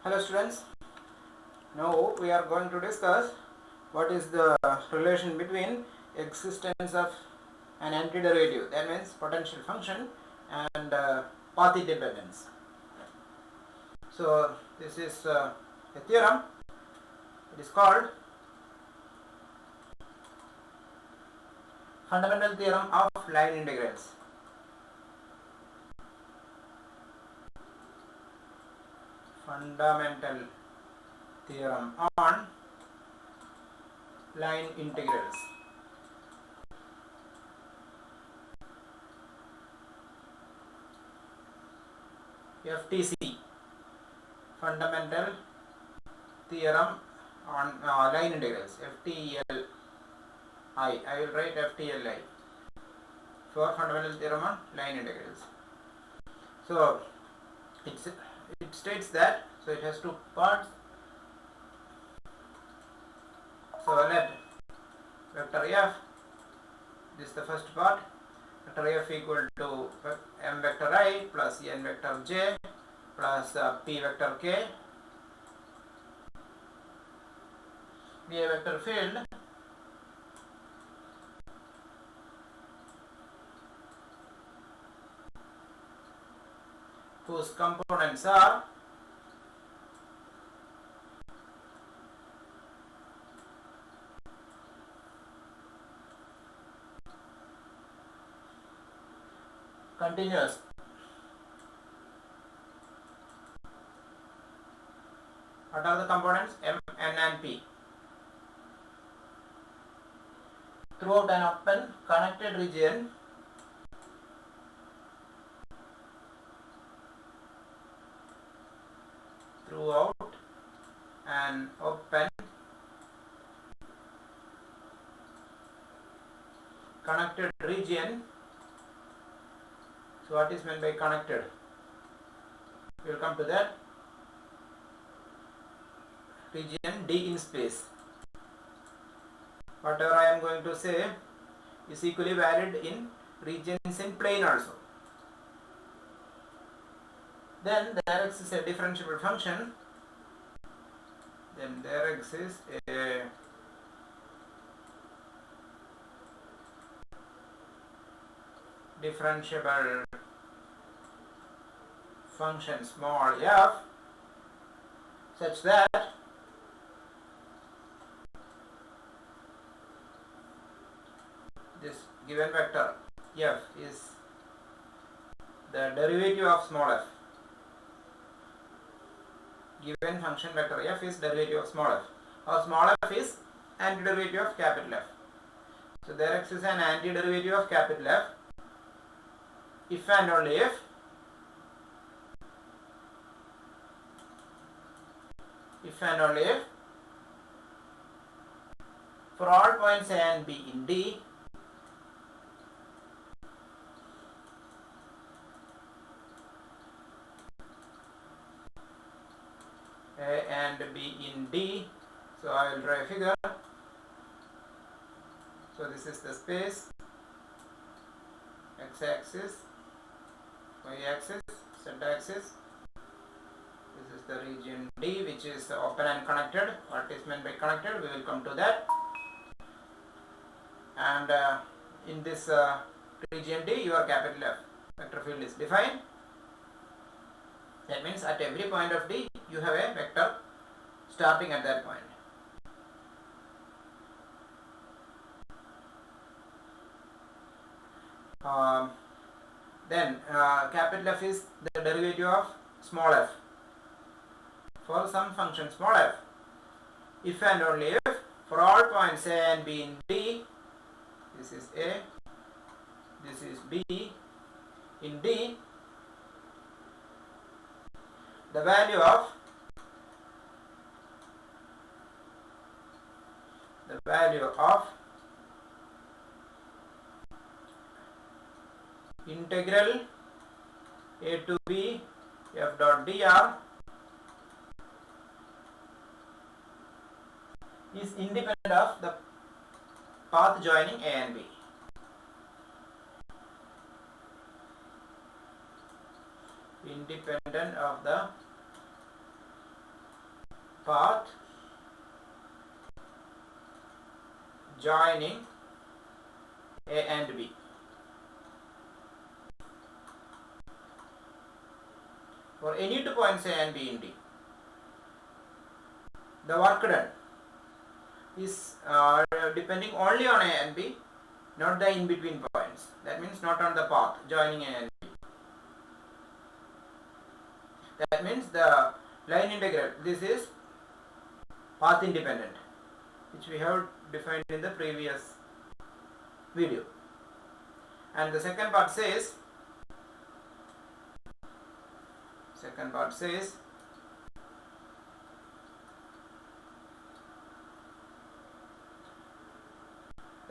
Hello students, now we are going to discuss what is the relation between existence of an antiderivative, that means potential function, and path independence. So this is a theorem. It is called fundamental theorem of line integrals. Fundamental theorem on line integrals. FTC, fundamental theorem on line integrals. FTLI. I will write FTLI for fundamental theorem on line integrals. So it states that, so it has two parts. So let vector f, this is the first part, vector f equal to m vector I plus n vector j plus p vector k be a vector field whose components are continuous. What are the components? M, N and P. Throughout an open connected region connected region. So what is meant by connected? We will come to that. Region D in space. Whatever I am going to say is equally valid in regions in plane also. Then there exists a differentiable function. Then there exists a differentiable function small f such that this given vector f is the derivative of small f. Given function vector f is derivative of small f, or small f is antiderivative of capital F. So there exists an antiderivative of capital F if and only if for all points A and B in D A and B in D. So I will draw a figure. So this is the space, x-axis, y-axis, z-axis. This is the region D, which is open and connected. What is meant by connected? We will come to that. And in this region D, your capital F vector field is defined. That means at every point of D, you have a vector starting at that point. Then capital F is the derivative of small f for some function small f. If and only if for all points A and B in D, this is A, this is B, in D, the value of integral a to b f dot dr is independent of the path joining A and B. Independent of the path joining A and B. For any two points A and B in D, the work done is depending only on A and B, not the in-between points. That means not on the path joining A and B. That means the line integral, this is path independent, which we have defined in the previous video. And the second part says,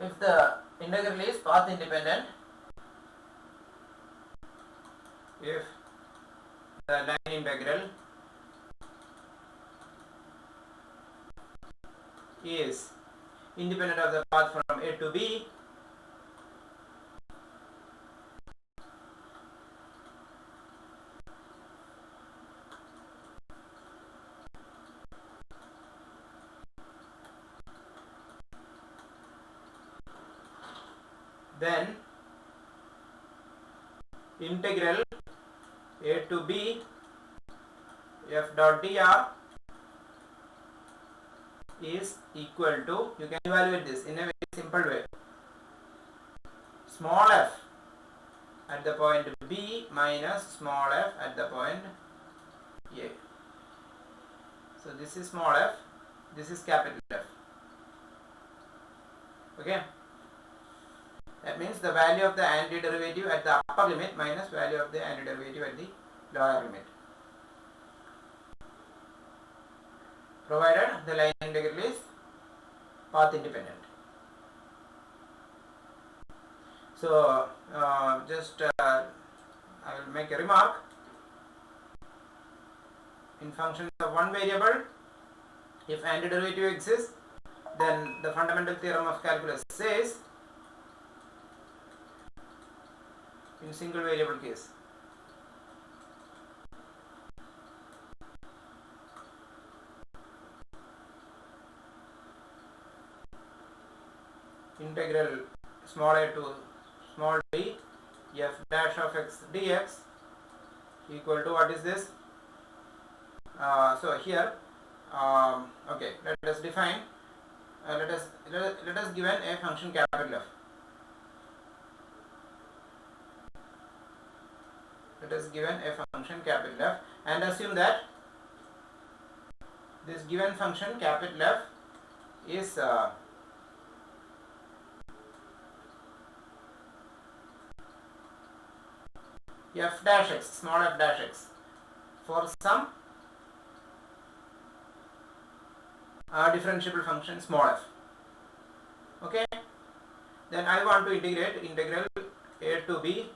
if the integral is path independent, if the line integral is independent of the path from A to B, then integral A to B f dot dr is equal to, you can evaluate this in a very simple way, small f at the point B minus small f at the point A. So this is small f, this is capital F. Okay. That means the value of the antiderivative at the upper limit minus value of the antiderivative at the lower limit, provided the line integral is path independent. So I will make a remark. In functions of one variable, if antiderivative exists, then the fundamental theorem of calculus says, in single variable case, integral small a to small d f dash of x dx equal to, what is this? So here, okay, let us define, let us given a function capital F. Let us given a function capital F and assume that this given function capital F is f dash x, small f dash x, for some differentiable function small f. Okay, then I want to integrate integral a to b.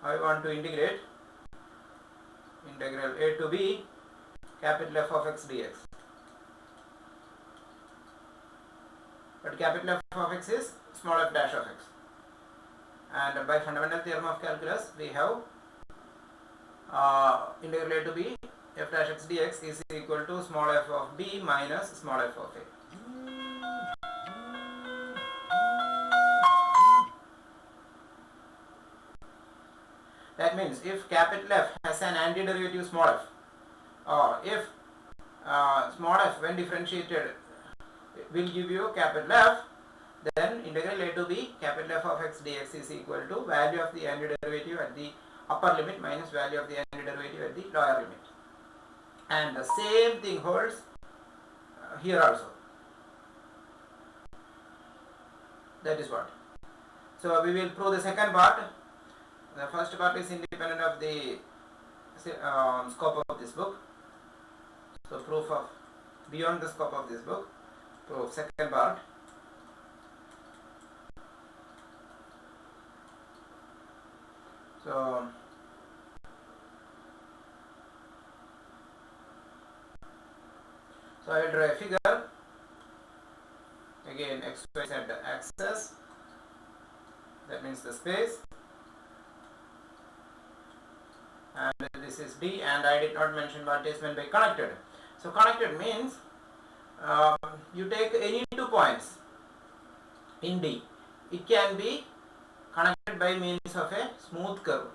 I want to integrate integral a to b capital F of x dx. But capital F of x is small f dash of x. And by fundamental theorem of calculus, we have integral a to b f dash x dx is equal to small f of b minus small f of a. That means if capital F has an antiderivative small f, or if small f when differentiated will give you capital F, then integral a to b capital F of x dx is equal to value of the antiderivative at the upper limit minus value of the antiderivative at the lower limit. And the same thing holds here also. That is what. So we will prove the second part. The first part is independent of the scope of this book. So proof of beyond the scope of this book. Proof second part. So I will draw a figure. Again, x, y, z axis. That means the space. and this is D, and I did not mention what is meant by connected. So connected means you take any 2 points in D. It can be connected by means of a smooth curve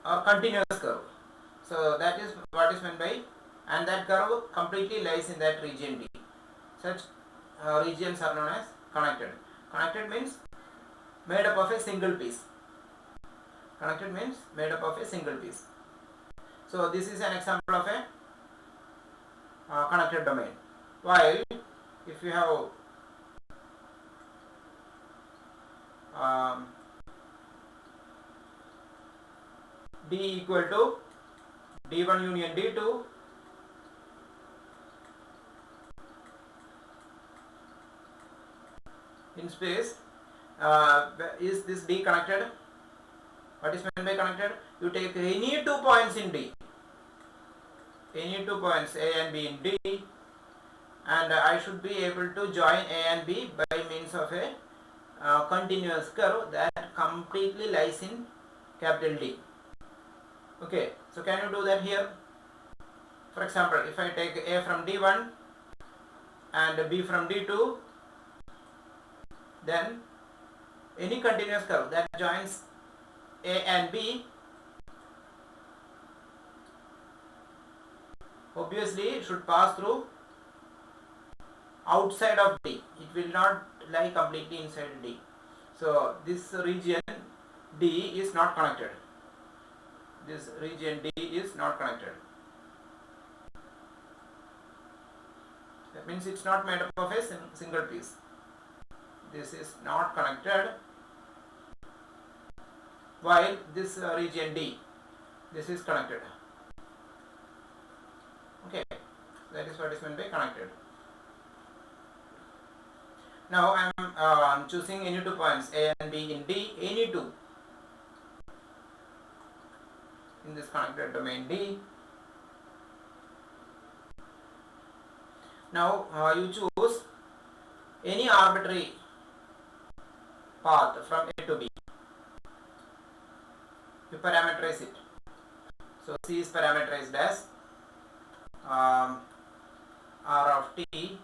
or continuous curve. So that is what is meant by, and that curve completely lies in that region D. Such regions are known as connected. Connected means made up of a single piece. Connected means made up of a single piece. So this is an example of a connected domain. While if you have D equal to D1 union D2, in space, is this D connected? What is meant by connected? You take any 2 points in D, any 2 points A and B in D, and I should be able to join A and B by means of a continuous curve that completely lies in capital D. Okay, so can you do that here? For example, if I take A from D1 and B from D2, then any continuous curve that joins A and B obviously should pass through outside of D. It will not lie completely inside D. So this region D is not connected. This region D is not connected. That means it's not made up of a single piece. This is not connected, while this region D, this is connected. Okay, that is what is meant by connected. Now I am choosing any 2 points A and B in D, any 2 in this connected domain D. Now you choose any arbitrary path from A to B. You parameterize it. So C is parameterized as R of t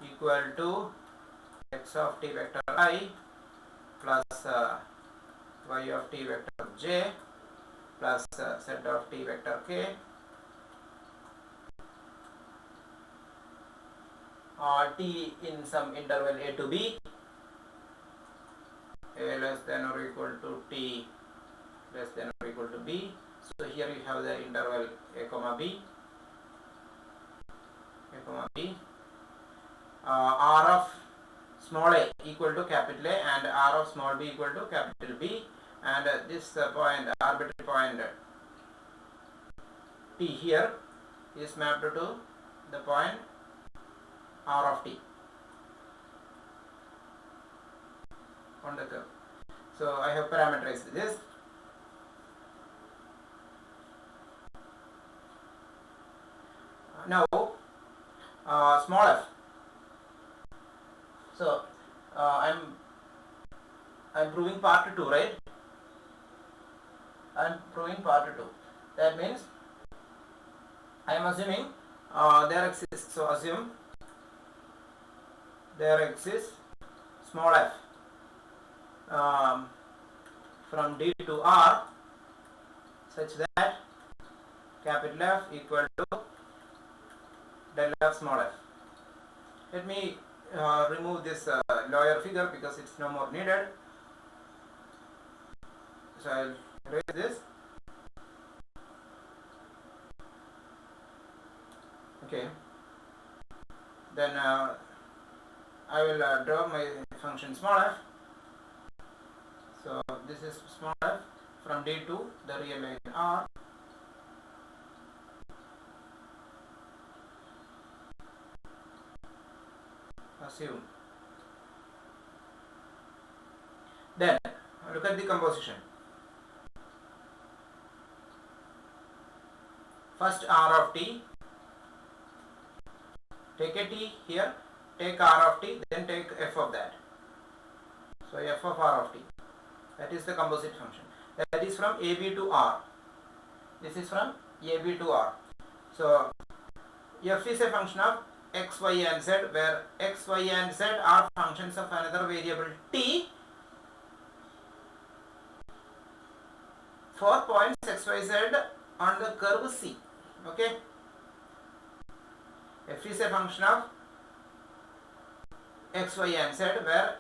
equal to x of t vector I plus y of t vector j plus z of t vector k t in some interval a to b, a less than or equal to t less than or equal to b. So here you have the interval a comma b, r of small a equal to capital A and r of small b equal to capital B, and this point, arbitrary point t here is mapped to the point r of t on the curve. So I have parameterized this. Now small f. So I'm proving part 2, right? I'm proving part 2. That means I am assuming there exists. So assume there exists small f from D to R such that capital F equal to del f small f. Let me remove this lower figure because it's no more needed. So I'll erase this. Okay. Then I will draw my function small f. So this is small f from D to the real line R. Assume. Then look at the composition. First R of t, take a t here, take R of t, then take f of that. So f of R of t, that is the composite function. that is from AB to R. This is from AB to R. So f is a function of x, y and z, where x, y and z are functions of another variable t for points x, y, z on the curve C. Okay. F is a function of x, y and z, where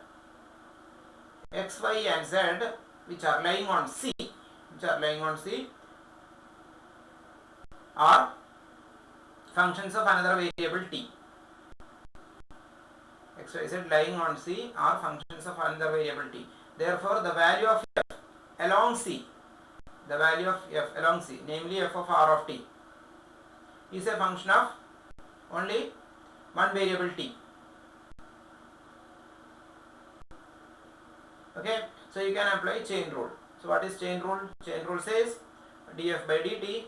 x, y and z which are lying on C are functions of another variable t. X, y, z lying on C are functions of another variable t. Therefore, the value of f along C, namely f of r of t, is a function of only one variable t. Okay, so you can apply chain rule. So what is chain rule? Chain rule says df by dt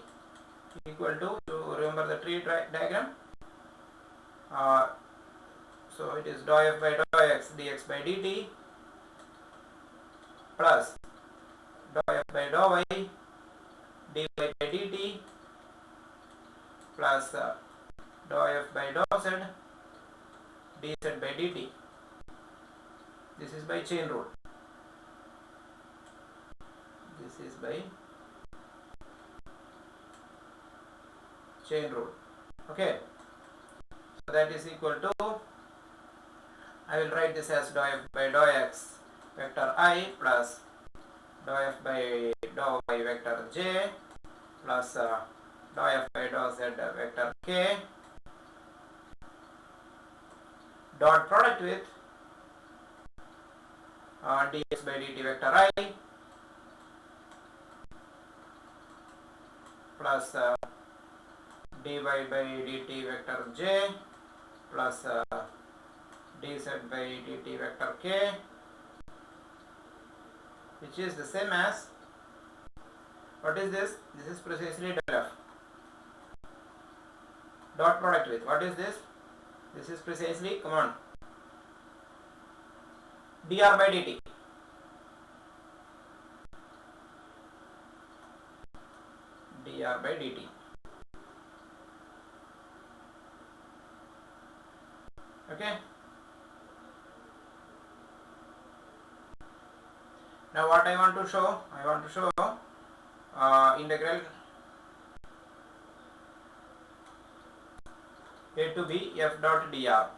equal to remember the tree diagram. So it is dou f by dou x dx by dt plus dou f by dou y dy by dt plus dou f by dou z dz by dt. This is by chain rule. Okay, so that is equal to, I will write this as dou f by dou x vector I plus dou f by dou y vector j plus dou f by dou z vector k dot product with dx by dt vector I plus dy by dt vector j plus dz by dt vector k, which is the same as, what is this? This is precisely del f. Dot product with, what is this? This is precisely, come on, dr by dt. dr by dt. Okay. Now what I want to show? Integral a to b f dot dr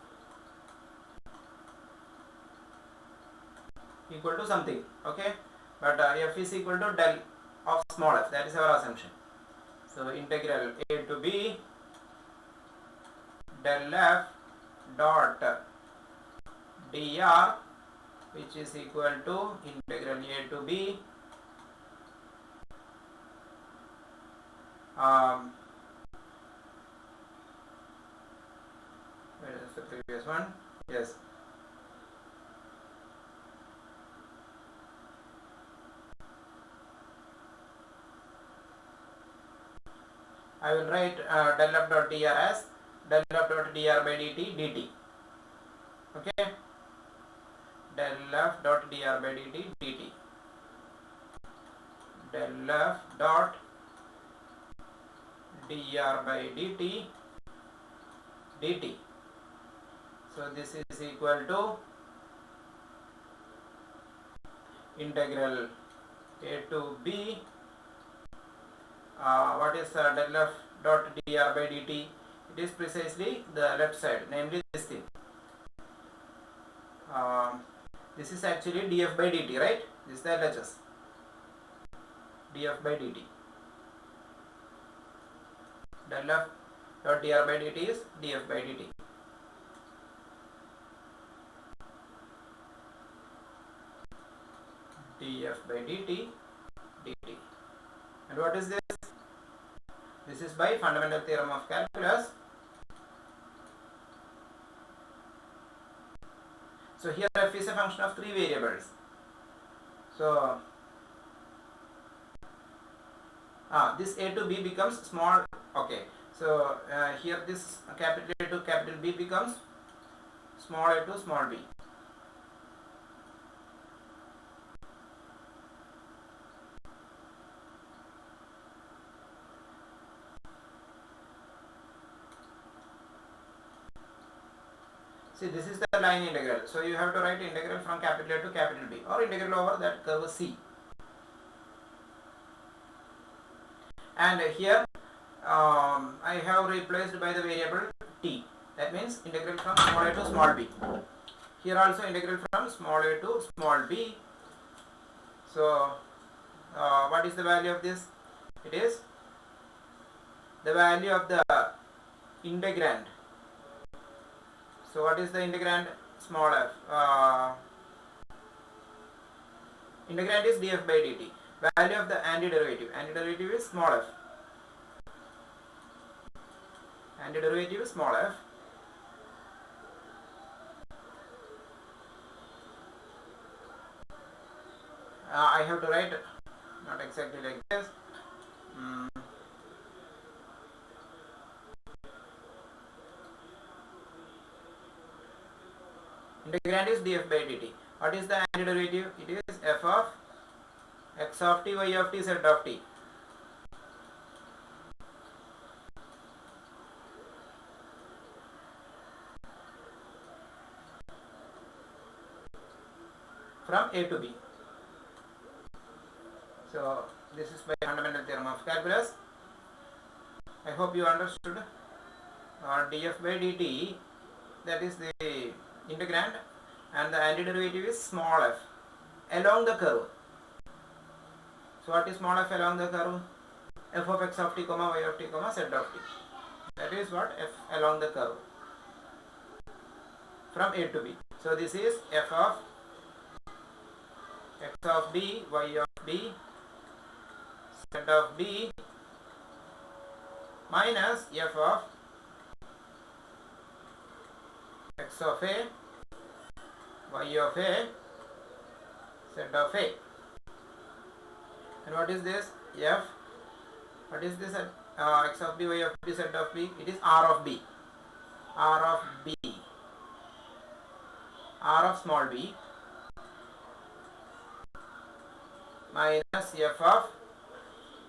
equal to something. Okay. But f is equal to del of small f. That is our assumption. So integral a to b del f dot dr, which is equal to integral a to b where is the previous one? Yes. I will write del f dot dr as del f dot dr by dt. Okay, del f dot dr by dt. Del f dot dr by dt. So this is equal to integral a to b. What is del f dot dr by dt? It is precisely the left side, namely this thing. This is actually df by dt, right? This is the LHS. df by dt. Del f dot dr by dt is df by dt. df by dt. And what is this? This is by fundamental theorem of calculus. So here f is a function of three variables. So this a to b becomes small. Okay. So here this capital A to capital B becomes small a to small b. See, this is the line integral. So you have to write integral from capital A to capital B, or integral over that curve C. And here I have replaced by the variable t. That means integral from small a to small b. Here also integral from small a to small b. So what is the value of this? It is the value of the integrand. So what is the integrand? Small f. Integrand is df by dt. Value of the antiderivative. Antiderivative is small f. Antiderivative is small f. I have to write not exactly like this. Integrand is df by dt. What is the antiderivative? It is f of x of t, y of t, z of t. From a to b. So this is by fundamental theorem of calculus. I hope you understood. Df by dt, that is the integrand, and the antiderivative is small f along the curve. So what is small f along the curve? F of x of t, y of t, z of t. That is what f along the curve from a to b. So this is f of x of b, y of b, z of b minus f of x of a, y of a, z of a. And what is this? F. What is this? X of b, y of b, z of b. It is r of b. R of b. R of small b minus f of,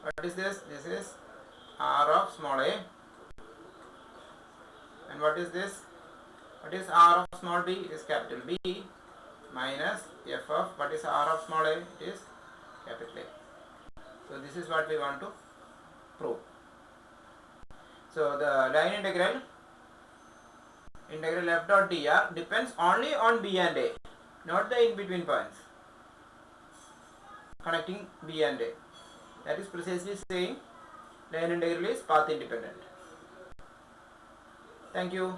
what is this? This is r of small a. And what is this? What is r of small b? It is capital B minus f of, what is r of small a? It is capital A. So this is what we want to prove. So the line integral f dot dr depends only on b and a, not the in between points connecting b and a. That is precisely saying line integral is path independent. Thank you.